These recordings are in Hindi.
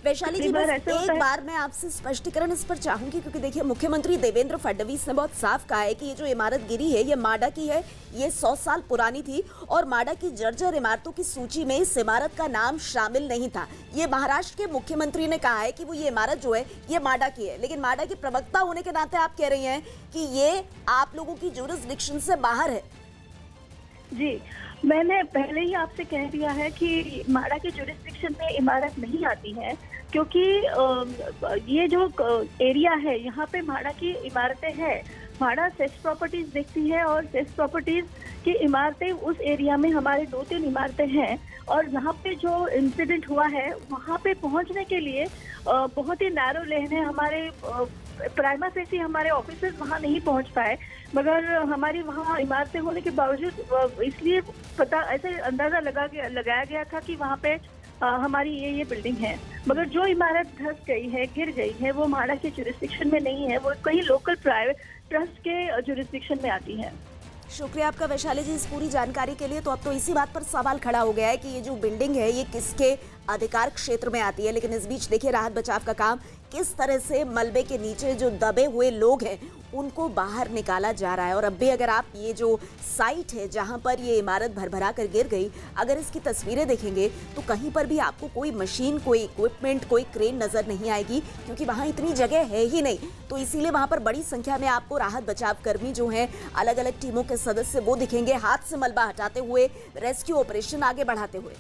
वैशाली जी, बस एक बार मैं आपसे स्पष्टीकरण इस पर चाहूंगी, क्योंकि देखिए मुख्यमंत्री देवेंद्र फडणवीस ने बहुत साफ कहा है कि ये जो इमारत गिरी है ये माडा की है, ये 100 साल पुरानी थी और माडा की जर्जर इमारतों की सूची में इस इमारत का नाम शामिल नहीं था। ये महाराष्ट्र के मुख्यमंत्री ने कहा है कि वो ये इमारत जो है ये माडा की है, लेकिन माडा की प्रवक्ता होने के नाते आप कह रही हैं कि ये आप लोगों की जुरिसडिक्शन से बाहर है। जी, मैंने पहले ही आपसे कह दिया है कि माडा के जुरिसडिक्शन में इमारत नहीं आती है, क्योंकि ये जो एरिया है यहाँ पे माडा की इमारतें हैं। माडा सेस प्रॉपर्टीज देखती है और सेस प्रॉपर्टीज की इमारतें उस एरिया में हमारे 2-3 इमारतें हैं, और जहाँ पे जो इंसिडेंट हुआ है वहाँ पे पहुँचने के लिए बहुत ही नैरो लेन है। हमारे प्राइमा फेसी हमारे ऑफिसर्स वहाँ नहीं पहुँच पाए, मगर हमारी वहाँ इमारतें होने के बावजूद इसलिए पता ऐसे अंदाजा लगाया गया था कि वहाँ पे हमारी ये बिल्डिंग है, मगर जो इमारत धंस गई है, गिर गई है, वो माडा के जुरिसडिक्शन में नहीं है, वो कहीं लोकल प्राइवेट ट्रस्ट के जुरिसडिक्शन में आती है। शुक्रिया आपका वैशाली जी इस पूरी जानकारी के लिए। तो अब तो इसी बात पर सवाल खड़ा हो गया है कि ये जो बिल्डिंग है ये किसके अधिकार क्षेत्र में आती है, लेकिन इस बीच देखिए राहत बचाव का काम किस तरह से मलबे के नीचे जो दबे हुए लोग हैं उनको बाहर निकाला जा रहा है। और अब भी अगर आप ये जो साइट है जहां पर ये इमारत भरभरा कर गिर गई, अगर इसकी तस्वीरें देखेंगे तो कहीं पर भी आपको कोई मशीन, कोई इक्विपमेंट, कोई क्रेन नजर नहीं आएगी, क्योंकि वहां इतनी जगह है ही नहीं। तो इसीलिए वहां पर बड़ी संख्या में आपको राहत बचाव कर्मी जो हैं, अलग अलग टीमों के सदस्य वो दिखेंगे हाथ से मलबा हटाते हुए, रेस्क्यू ऑपरेशन आगे बढ़ाते हुए।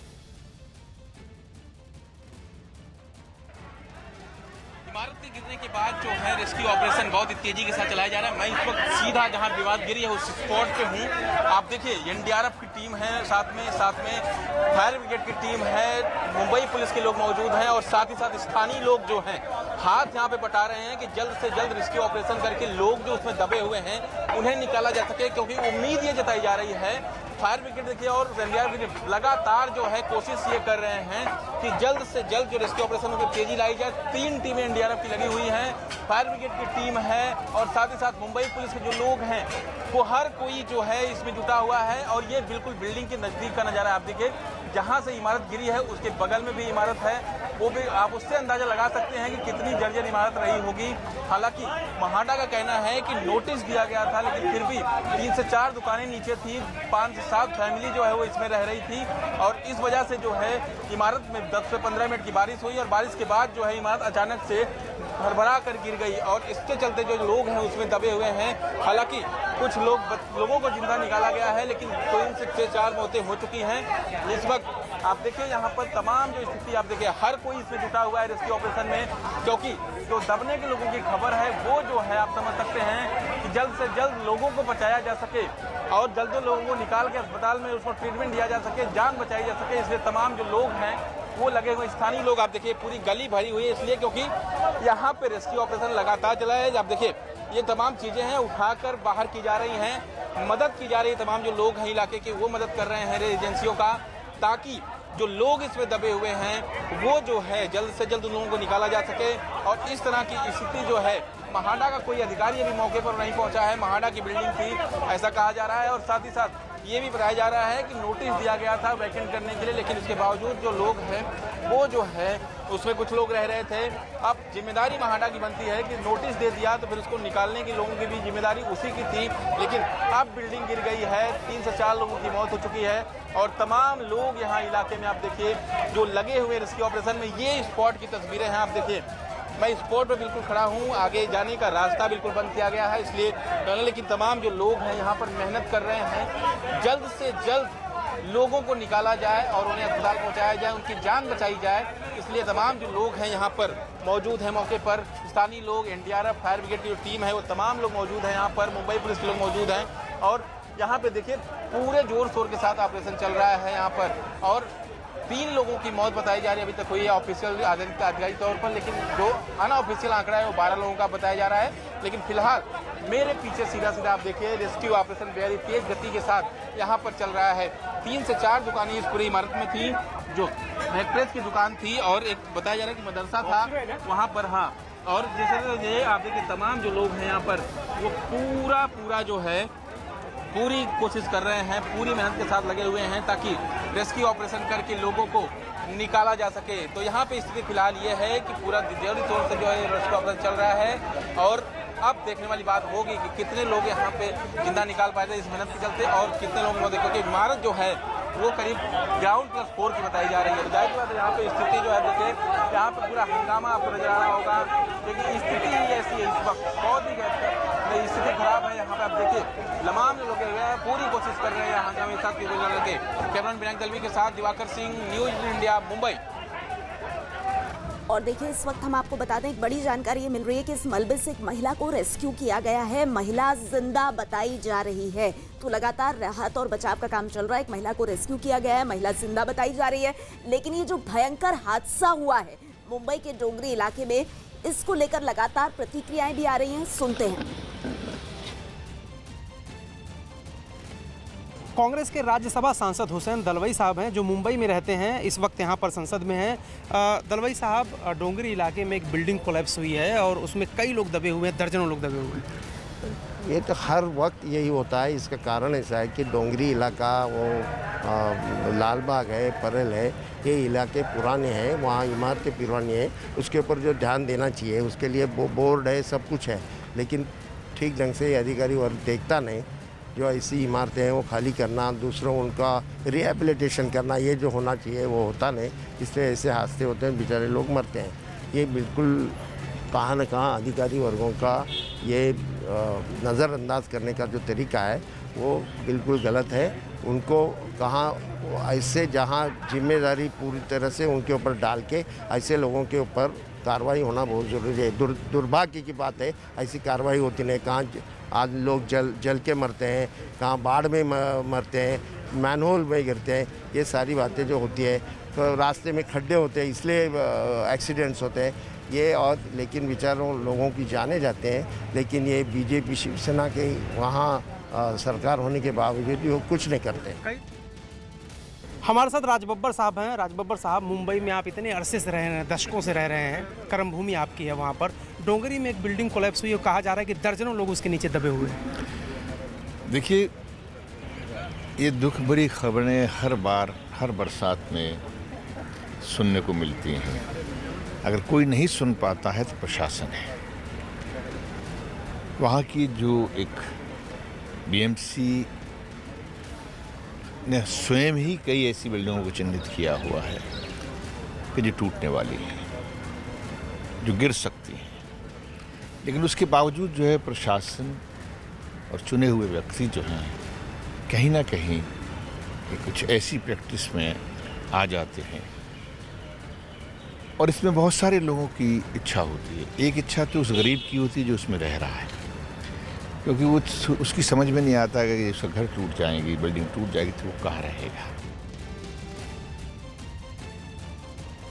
इमारत के गिरने के बाद जो है रेस्क्यू ऑपरेशन बहुत ही तेजी के साथ चलाया जा रहा है। मैं इस वक्त सीधा जहां विवाद गिरी है उस स्पॉट पे हूं। आप देखिए एनडीआरएफ की टीम है, साथ में फायर ब्रिगेड की टीम है, मुंबई पुलिस के लोग मौजूद हैं और साथ ही साथ स्थानीय लोग जो हैं हाथ यहाँ पे बटा रहे हैं कि जल्द से जल्द रेस्क्यू ऑपरेशन करके लोग जो उसमें दबे हुए हैं उन्हें निकाला जा सके, क्योंकि उम्मीद ये जताई जा रही है। फायर ब्रिगेड देखिए और एनडीआरएफ लगातार जो है कोशिश ये कर रहे हैं कि जल्द से जल्द जो रेस्क्यू ऑपरेशन में तेजी लाई जाए। 3 टीमें एनडीआरएफ की लगी हुई हैं, फायर ब्रिगेड की टीम है और साथ ही साथ मुंबई पुलिस के जो लोग हैं वो हर कोई जो है इसमें जुटा हुआ है। और ये बिल्कुल बिल्डिंग के नजदीक का नजारा आप देखिए, जहां से इमारत गिरी है उसके बगल में भी इमारत है, वो भी आप उससे अंदाजा लगा सकते हैं कि कितनी जर्जर इमारत रही होगी। हालांकि महाडा का कहना है कि नोटिस दिया गया था, लेकिन फिर भी 3 से 4 दुकानें नीचे थी, 5 से 7 फैमिली जो है वो इसमें रह रही थी, और इस वजह से जो है इमारत में 10 से 15 मिनट की बारिश हुई और बारिश के बाद जो है इमारत अचानक से भरभरा कर गिर गई और इसके चलते जो लोग हैं उसमें दबे हुए हैं। हालांकि कुछ लोगों को जिंदा निकाला गया है, लेकिन 3 से 4 मौतें हो चुकी हैं। इस वक्त आप देखिए यहाँ पर तमाम जो स्थिति आप देखिए, हर कोई इसमें जुटा हुआ है रेस्क्यू ऑपरेशन में, क्योंकि जो दबने के लोगों की खबर है वो जो है आप समझ सकते हैं कि जल्द से जल्द लोगों को बचाया जा सके और जल्द लोगों को निकाल के अस्पताल में उसको ट्रीटमेंट दिया जा सके, जान बचाई जा सके। इसलिए तमाम जो लोग हैं वो लगे हुए, स्थानीय लोग आप देखिए पूरी गली भरी हुई है, इसलिए क्योंकि यहाँ पे रेस्क्यू ऑपरेशन लगातार चला है। आप देखिए ये तमाम चीजें हैं उठाकर बाहर की जा रही हैं, मदद की जा रही है। तमाम जो लोग हैं इलाके के वो मदद कर रहे हैं एजेंसियों का, ताकि जो लोग इसमें दबे हुए हैं वो जो है जल्द से जल्द उन लोगों को निकाला जा सके। और इस तरह की स्थिति जो है, महाडा का कोई अधिकारी अभी मौके पर नहीं पहुंचा है, महाडा की बिल्डिंग थी ऐसा कहा जा रहा है, और साथ ही साथ ये भी बताया जा रहा है कि नोटिस दिया गया था वैकेंट करने के लिए, लेकिन इसके बावजूद जो लोग हैं वो जो है उसमें कुछ लोग रह रहे थे। अब जिम्मेदारी महाडा की बनती है कि नोटिस दे दिया तो फिर उसको निकालने की लोगों की भी जिम्मेदारी उसी की थी, लेकिन अब बिल्डिंग गिर गई है, 3 से 4 लोगों की मौत हो चुकी है और तमाम लोग यहाँ इलाके में आप देखिए जो लगे हुए रेस्क्यू ऑपरेशन में। ये स्पॉट की तस्वीरें हैं, आप देखिए मैं स्पॉट पर बिल्कुल खड़ा हूँ, आगे जाने का रास्ता बिल्कुल बंद किया गया है इसलिए, लेकिन तमाम जो लोग हैं यहाँ पर मेहनत कर रहे हैं जल्द से जल्द लोगों को निकाला जाए और उन्हें अस्पताल पहुँचाया जाए, उनकी जान बचाई जाए। इसलिए तमाम जो लोग हैं यहाँ पर मौजूद हैं मौके पर, स्थानीय लोग, एनडीआरएफ, फायर ब्रिगेड की जो टीम है वो तमाम लोग मौजूद हैं यहाँ पर, मुंबई पुलिस के लोग मौजूद हैं और यहाँ पे देखिए पूरे जोर शोर के साथ ऑपरेशन चल रहा है यहाँ पर। और 3 लोगों की मौत बताई जा रही है, अभी तक हुई है ऑफिशियल आधिकारिक तौर पर, लेकिन जो अनऑफिशियल आंकड़ा है वो 12 लोगों का बताया जा रहा है। लेकिन फिलहाल मेरे पीछे सीधा सीधा आप देखिए रेस्क्यू ऑपरेशन बेहद तेज गति के साथ यहाँ पर चल रहा है। 3 से 4 दुकानें इस पूरी इमारत में थी, जो मैट्रेस की दुकान थी और एक बताया जा रहा है कि मदरसा था वहाँ पर। हाँ, और जैसे आप देखिए तमाम जो लोग हैं यहाँ पर वो पूरा जो है पूरी कोशिश कर रहे हैं, पूरी मेहनत के साथ लगे हुए हैं ताकि रेस्क्यू ऑपरेशन करके लोगों को निकाला जा सके। तो यहाँ पे स्थिति फिलहाल ये है कि पूरा जोरी तौर से जो है रेस्क्यू ऑपरेशन चल रहा है और अब देखने वाली बात होगी कि कितने लोग यहाँ पे जिंदा निकाल पाए थे इस मेहनत के चलते और कितने लोग मौत, क्योंकि इमारत जो है वो करीब ग्राउंड +4 की बताई जा रही है। जाहिर सी बात है यहाँ पे स्थिति जो है देखिए, यहाँ पे पूरा हंगामा आपको नजर आ रहा होगा क्योंकि स्थिति ऐसी है इस वक्त, बहुत ही स्थिति खराब है। यहाँ पे आप देखिए तमाम लोग लगे हुए हैं, पूरी कोशिश कर रहे हैं हंगामे के साथ करके। कैमरामैन विनायक दलवी के साथ दिवाकर सिंह, न्यूज़ इंडिया, मुंबई। और देखिए इस वक्त हम आपको बता दें, एक बड़ी जानकारी ये मिल रही है कि इस मलबे से एक महिला को रेस्क्यू किया गया है। महिला जिंदा बताई जा रही है, तो लगातार राहत और बचाव का काम चल रहा है। एक महिला को रेस्क्यू किया गया है, महिला जिंदा बताई जा रही है। लेकिन ये जो भयंकर हादसा हुआ है मुंबई के डोंगरी इलाके में, इसको लेकर लगातार प्रतिक्रियाएं भी आ रही हैं, सुनते हैं। कांग्रेस के राज्यसभा सांसद हुसैन दलवाई साहब हैं जो मुंबई में रहते हैं, इस वक्त यहाँ पर संसद में हैं। दलवाई साहब, डोंगरी इलाके में एक बिल्डिंग कोलैप्स हुई है और उसमें कई लोग दबे हुए हैं, दर्जनों लोग दबे हुए हैं। ये तो हर वक्त यही होता है। इसका कारण ऐसा है कि डोंगरी इलाका, वो लालबाग है, परेल है, ये इलाके पुराने हैं, वहाँ इमारतें पुरानी हैं। उसके ऊपर जो ध्यान देना चाहिए उसके लिए बोर्ड है, सब कुछ है, लेकिन ठीक ढंग से अधिकारी वर्ग देखता नहीं। जो ऐसी इमारतें हैं वो खाली करना, दूसरों उनका रिहेबिलिटेशन करना, ये जो होना चाहिए वो होता नहीं, इसलिए ऐसे हादसे होते हैं, बेचारे लोग मरते हैं। ये बिल्कुल कहाँ न कहाँ अधिकारी वर्गों का ये नज़रअंदाज करने का जो तरीका है वो बिल्कुल गलत है। उनको कहाँ ऐसे जहाँ जिम्मेदारी पूरी तरह से उनके ऊपर डाल के ऐसे लोगों के ऊपर कार्रवाई होना बहुत ज़रूरी है। दुर्भाग्य की बात है, ऐसी कार्रवाई होती नहीं। कहाँ आज लोग जल के मरते हैं, कहाँ बाढ़ में मरते हैं, मैनहोल में गिरते हैं, ये सारी बातें जो होती है। तो रास्ते में खड्डे होते हैं इसलिए एक्सीडेंट्स होते हैं ये, और लेकिन बेचारों लोगों की जाने जाते हैं। लेकिन ये बीजेपी शिवसेना के वहाँ सरकार होने के बावजूद भी वो कुछ नहीं करते। हमारे साथ राजबब्बर साहब हैं। राजबब्बर साहब, मुंबई में आप इतने अरसे से रह रहे हैं, दशकों से रह रहे हैं, कर्मभूमि आपकी है वहाँ पर। डोंगरी में एक बिल्डिंग कोलैप्स हुई और कहा जा रहा है कि दर्जनों लोग उसके नीचे दबे हुए हैं। देखिए, ये दुख भरी खबरें हर बार हर बरसात में सुनने को मिलती हैं। अगर कोई नहीं सुन पाता है तो प्रशासन है। वहाँ की जो एक बीएमसी ने स्वयं ही कई ऐसी बिल्डिंगों को चिन्हित किया हुआ है कि जो टूटने वाली है, जो गिर सकती है, लेकिन उसके बावजूद जो है प्रशासन और चुने हुए व्यक्ति जो हैं कहीं ना कहीं कुछ ऐसी प्रैक्टिस में आ जाते हैं। और इसमें बहुत सारे लोगों की इच्छा होती है। एक इच्छा तो उस गरीब की होती है जो उसमें रह रहा है, क्योंकि वो उसकी समझ में नहीं आता कि उसका घर टूट जाएगी, बिल्डिंग टूट जाएगी तो वो कहाँ रहेगा।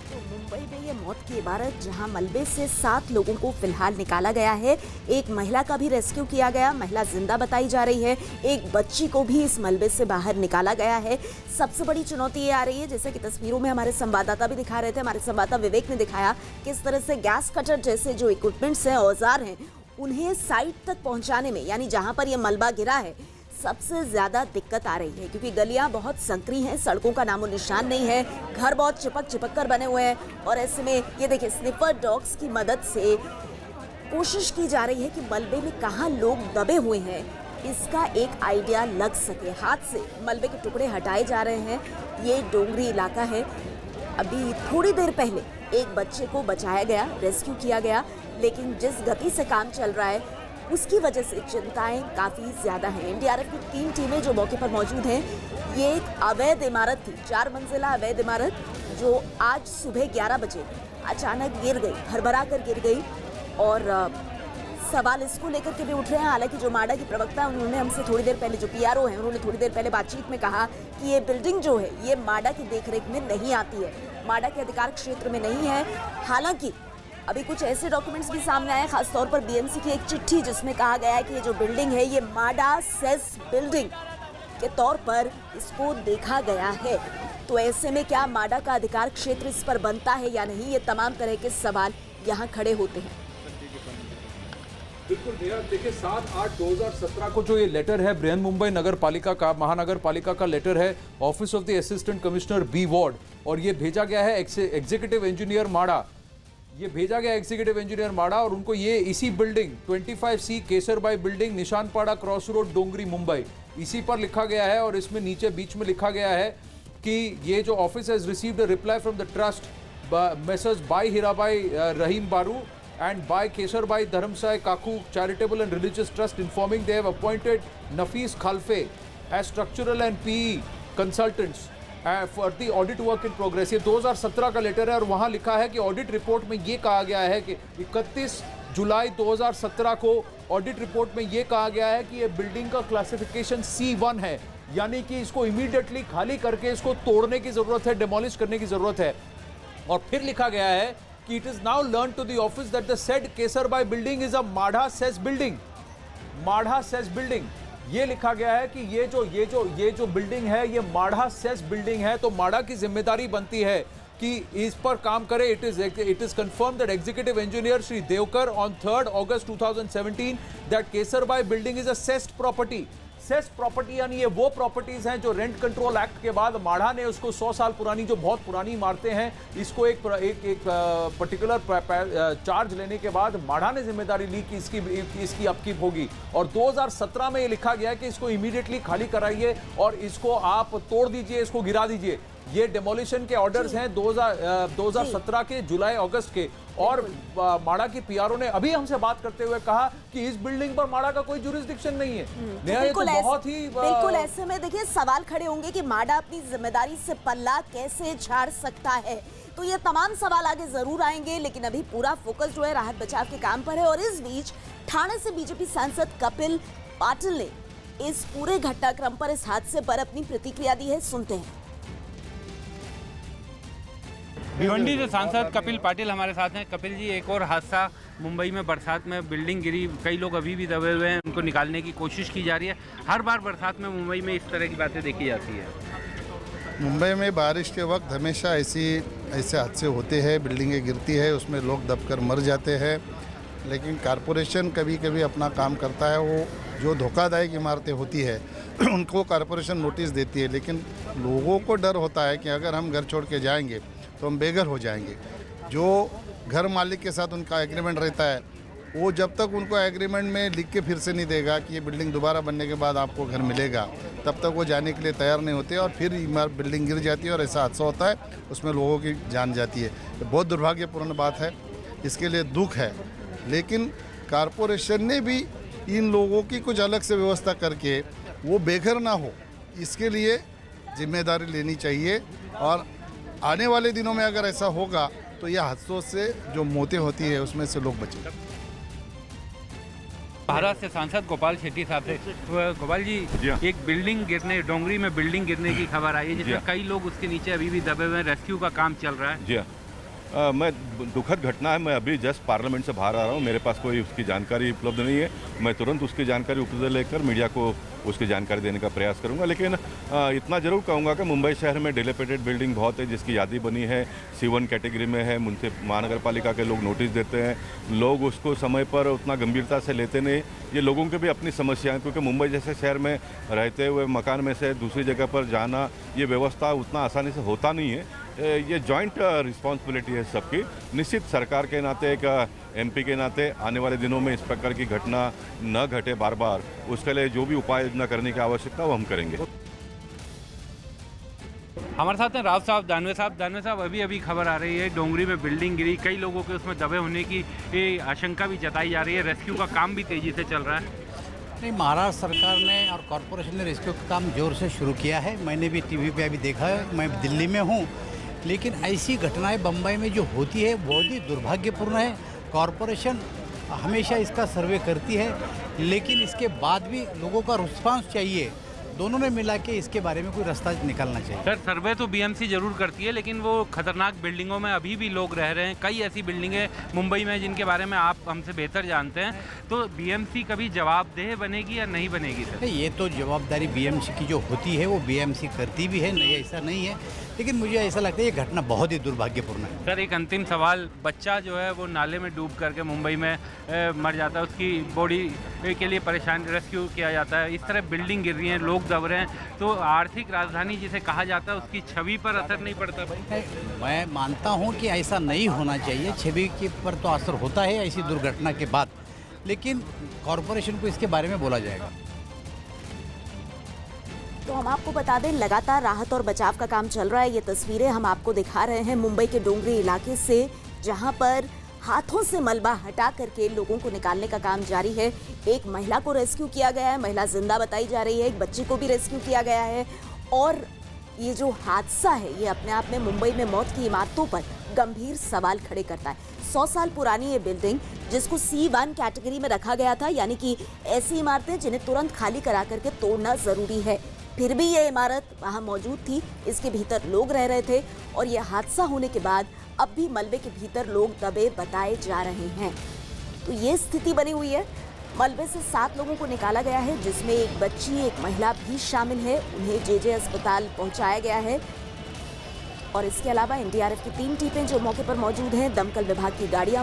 तो मुंबई में ये मौत की इबारत जहां मलबे से 7 लोगों को फिलहाल निकाला गया है। एक महिला का भी रेस्क्यू किया गया, महिला जिंदा बताई जा रही है। एक बच्ची को भी इस मलबे से बाहर निकाला गया है। सबसे बड़ी चुनौती ये आ रही है, जैसे कि तस्वीरों में हमारे संवाददाता भी दिखा रहे थे, हमारे संवाददाता विवेक ने दिखाया किस तरह से गैस कटर जैसे जो इक्विपमेंट्स हैं, औजार हैं, उन्हें साइट तक पहुंचाने में, यानी जहां पर यह मलबा गिरा है, सबसे ज्यादा दिक्कत आ रही है। क्योंकि गलियां बहुत संकरी हैं, सड़कों का नामो निशान नहीं है, घर बहुत चिपक कर बने हुए हैं। और ऐसे में ये देखिए, स्निफर डॉग्स की मदद से कोशिश की जा रही है कि मलबे में कहां लोग दबे हुए हैं इसका एक आइडिया लग सके। हाथ से मलबे के टुकड़े हटाए जा रहे हैं। ये डोंगरी इलाका है। अभी थोड़ी देर पहले एक बच्चे को बचाया गया, रेस्क्यू किया गया, लेकिन जिस गति से काम चल रहा है उसकी वजह से चिंताएं काफ़ी ज़्यादा हैं। एनडीआरएफ की 3 टीमें जो मौके पर मौजूद हैं। ये एक अवैध इमारत थी, 4 मंजिला अवैध इमारत, जो आज सुबह 11 बजे अचानक गिर गई, भरभरा कर गिर गई। और सवाल इसको लेकर के भी उठ रहे हैं। हालांकि जो माडा की प्रवक्ता है उन्होंने हमसे थोड़ी देर पहले, जो पीआरओ हैं, उन्होंने थोड़ी देर पहले बातचीत में कहा कि ये बिल्डिंग जो है ये माडा की देखरेख में नहीं आती है, माडा के अधिकार क्षेत्र में नहीं है। हालांकि अभी कुछ ऐसे डॉक्यूमेंट्स भी सामने आए, खासतौर पर बीएमसी की एक चिट्ठी जिसमें कहा गया है कि ये जो बिल्डिंग है ये माडा सेस बिल्डिंग के तौर पर इसको देखा गया है। तो ऐसे में क्या माडा का अधिकार क्षेत्र इस पर बनता है या नहीं, ये तमाम तरह के सवाल यहाँ खड़े होते हैं। बिल्कुल भैया, देखिए 7/8/2017 को जो ये लेटर है बृहन मुंबई नगर पालिका का, महानगर पालिका का लेटर है office of the assistant commissioner B ward, और ये भेजा गया है एग्जीक्यूटिव इंजीनियर माड़ा, ये भेजा गया एग्जीक्यूटिव इंजीनियर माड़ा, और उनको ये इसी building 25C Kesarbai building, Nishanpada cross road, Dongri, Mumbai, इसी पर लिखा गया है। और इसमें नीचे बीच में लिखा गया है कि ये जो office has received a reply from the trust messrs Bai Hirabai Rahim Baru and by Kesarbai Dharamsai Kaku Charitable and Religious Trust informing they have appointed Nafis Khalfe as structural and PE consultants for the audit work in progress। ये 2017 का लेटर है और वहाँ लिखा है कि ऑडिट रिपोर्ट में ये कहा गया है कि 31 जुलाई 2017 को ऑडिट रिपोर्ट में ये कहा गया है कि ये बिल्डिंग का क्लासिफिकेशन C1 है, यानी कि इसको इमीडिएटली खाली करके इसको तोड़ने की ज़रूरत है, डिमोलिश करने की ज़रूरत है। और फिर लिखा गया है कि it is now learned to the office that the said Kesarbai building is a Madha cess building। Madha cess building, ये लिखा गया है कि ये जो बिल्डिंग है ये माढ़ा सेस बिल्डिंग है, तो माढ़ा की जिम्मेदारी बनती है कि इस पर काम करे। It is confirm that executive engineer Shri Devkar on 3rd August 2017 that Kesarbai building is a cessed property. Cess property यानी ये वो प्रॉपर्टीज हैं जो रेंट कंट्रोल एक्ट के बाद माढ़ा ने उसको 100 साल पुरानी, जो बहुत पुरानी इमारतें हैं, इसको एक पर्टिकुलर चार्ज लेने के बाद माढ़ा ने जिम्मेदारी ली कि इसकी अपकीप होगी। और 2017 में ये लिखा गया है कि इसको इमीडिएटली खाली कराइए और इसको आप तोड़ दीजिए, इसको गिरा दीजिए। ये डेमोलिशन के ऑर्डर्स हैं 2017 के जुलाई अगस्त के। और माड़ा की पीआरओ ने अभी हमसे बात करते हुए कहा कि इस बिल्डिंग पर माड़ा का कोई जुरिस्डिक्शन नहीं है। बिल्कुल, तो बहुत ही बिल्कुल ऐसे में देखिए सवाल खड़े होंगे कि माड़ा अपनी जिम्मेदारी से पल्ला कैसे झाड़ सकता है। तो ये तमाम सवाल आगे जरूर आएंगे, लेकिन अभी पूरा फोकस जो है राहत बचाव के काम पर है। और इस बीच ठाणे से बीजेपी सांसद कपिल पाटिल ने इस पूरे घटनाक्रम पर, इस हादसे पर अपनी प्रतिक्रिया दी है, सुनते हैं। भिवंडी से सांसद कपिल पाटिल हमारे साथ हैं। कपिल जी, एक और हादसा मुंबई में बरसात में बिल्डिंग गिरी, कई लोग अभी भी दबे हुए हैं, उनको निकालने की कोशिश की जा रही है। हर बार बरसात में मुंबई में इस तरह की बातें देखी जाती है। मुंबई में बारिश के वक्त हमेशा ऐसे हादसे होते हैं, बिल्डिंगें गिरती है, उसमें लोग दबकर मर जाते हैं। लेकिन कॉरपोरेशन कभी कभी अपना काम करता है, वो जो धोखादायक इमारतें होती है उनको कॉरपोरेशन नोटिस देती है, लेकिन लोगों को डर होता है कि अगर हम घर छोड़ के जाएंगे तो हम बेघर हो जाएंगे। जो घर मालिक के साथ उनका एग्रीमेंट रहता है, वो जब तक उनको एग्रीमेंट में लिख के फिर से नहीं देगा कि ये बिल्डिंग दोबारा बनने के बाद आपको घर मिलेगा, तब तक वो जाने के लिए तैयार नहीं होते और फिर बिल्डिंग गिर जाती है और ऐसा हादसा होता है, उसमें लोगों की जान जाती है। ये बहुत दुर्भाग्यपूर्ण बात है, इसके लिए दुख है। लेकिन कॉरपोरेशन ने भी इन लोगों की कुछ अलग से व्यवस्था करके वो बेघर ना हो, इसके लिए जिम्मेदारी लेनी चाहिए। और आने वाले दिनों में अगर ऐसा होगा तो यह हादसों से जो मौतें होती है उसमें से लोग बचेंगे। भारत से सांसद गोपाल शेट्टी साहब से। गोपाल जी, एक बिल्डिंग गिरने, डोंगरी में बिल्डिंग गिरने की खबर आई है, जिसमें कई लोग उसके नीचे अभी भी दबे हुए हैं, रेस्क्यू का काम चल रहा है। जी मैं दुखद घटना है, मैं अभी जस्ट पार्लियामेंट से बाहर आ रहा हूँ, मेरे पास कोई उसकी जानकारी उपलब्ध नहीं है। मैं तुरंत उसकी जानकारी उपलब्ध लेकर मीडिया को उसकी जानकारी देने का प्रयास करूंगा। लेकिन इतना ज़रूर कहूँगा कि मुंबई शहर में डिलेपिटेड बिल्डिंग बहुत है, जिसकी यादी बनी है, C1 कैटेगरी में है। महानगर पालिका के लोग नोटिस देते हैं, लोग उसको समय पर उतना गंभीरता से लेते नहीं। ये लोगों की भी अपनी समस्या है, क्योंकि मुंबई जैसे शहर में रहते हुए मकान में से दूसरी जगह पर जाना, ये व्यवस्था उतना आसानी से होता नहीं है। ये जॉइंट रिस्पॉन्सिबिलिटी है सबकी। निश्चित सरकार के नाते, एक MP के नाते आने वाले दिनों में इस प्रकार की घटना न घटे बार बार, उसके लिए जो भी उपाय योजना करने की आवश्यकता वो हम करेंगे। हमारे साथ हैं राव साहब, दानवे साहब। दानवे साहब, अभी खबर आ रही है डोंगरी में बिल्डिंग गिरी, कई लोगों के उसमें दबे होने की आशंका भी जताई जा रही है, रेस्क्यू का काम भी तेजी से चल रहा है। नहीं, महाराष्ट्र सरकार ने और कॉरपोरेशन ने रेस्क्यू का काम जोर से शुरू किया है। मैंने भी TV पे अभी देखा है, मैं दिल्ली में हूँ, लेकिन ऐसी घटनाएं बम्बई में जो होती है बहुत ही दुर्भाग्यपूर्ण है। कॉरपोरेशन हमेशा इसका सर्वे करती है, लेकिन इसके बाद भी लोगों का रिस्पांस चाहिए। दोनों ने मिला के इसके बारे में कोई रास्ता निकालना चाहिए। सर सर्वे तो बीएमसी जरूर करती है, लेकिन वो खतरनाक बिल्डिंगों में अभी भी लोग रह रहे हैं। कई ऐसी बिल्डिंगें मुंबई में जिनके बारे में आप हमसे बेहतर जानते हैं, तो बीएमसी कभी जवाबदेह बनेगी या नहीं बनेगी सर? ये तो जवाबदारी बीएमसी की जो होती है वो बीएमसी करती भी है, नहीं ऐसा नहीं है, लेकिन मुझे ऐसा लगता है ये घटना बहुत ही दुर्भाग्यपूर्ण है। सर एक अंतिम सवाल, बच्चा जो है वो नाले में डूब करके मुंबई में मर जाता है, उसकी बॉडी के लिए परेशान रेस्क्यू किया जाता है, इस तरह बिल्डिंग गिर रही हैं, लोग दब रहे हैं, तो आर्थिक राजधानी जिसे कहा जाता है उसकी छवि पर असर नहीं पड़ता भाई? मैं मानता हूँ कि ऐसा नहीं होना चाहिए, छवि के पर तो असर होता है ऐसी दुर्घटना के बाद, लेकिन कॉरपोरेशन को इसके बारे में बोला जाएगा। तो हम आपको बता दें, लगातार राहत और बचाव का काम चल रहा है। ये तस्वीरें हम आपको दिखा रहे हैं मुंबई के डोंगरी इलाके से, जहां पर हाथों से मलबा हटा करके लोगों को निकालने का काम जारी है। एक महिला को रेस्क्यू किया गया है, महिला जिंदा बताई जा रही है, एक बच्चे को भी रेस्क्यू किया गया है। और ये जो हादसा है ये अपने आप में मुंबई में मौत की इमारतों पर गंभीर सवाल खड़े करता है। 100 साल पुरानी ये बिल्डिंग, जिसको C1 कैटेगरी में रखा गया था, यानी कि ऐसी इमारतें जिन्हें तुरंत खाली करा करके तोड़ना जरूरी है, फिर भी ये इमारत वहाँ मौजूद थी, इसके भीतर लोग रह रहे थे और यह हादसा होने के बाद अब भी मलबे के भीतर लोग दबे बताए जा रहे हैं। तो ये स्थिति बनी हुई है। मलबे से 7 लोगों को निकाला गया है, जिसमें एक बच्ची, एक महिला भी शामिल है। उन्हें JJ अस्पताल पहुंचाया गया है और इसके अलावा NDRF की 3 टीमें जो मौके पर मौजूद हैं, दमकल विभाग की गाड़ियां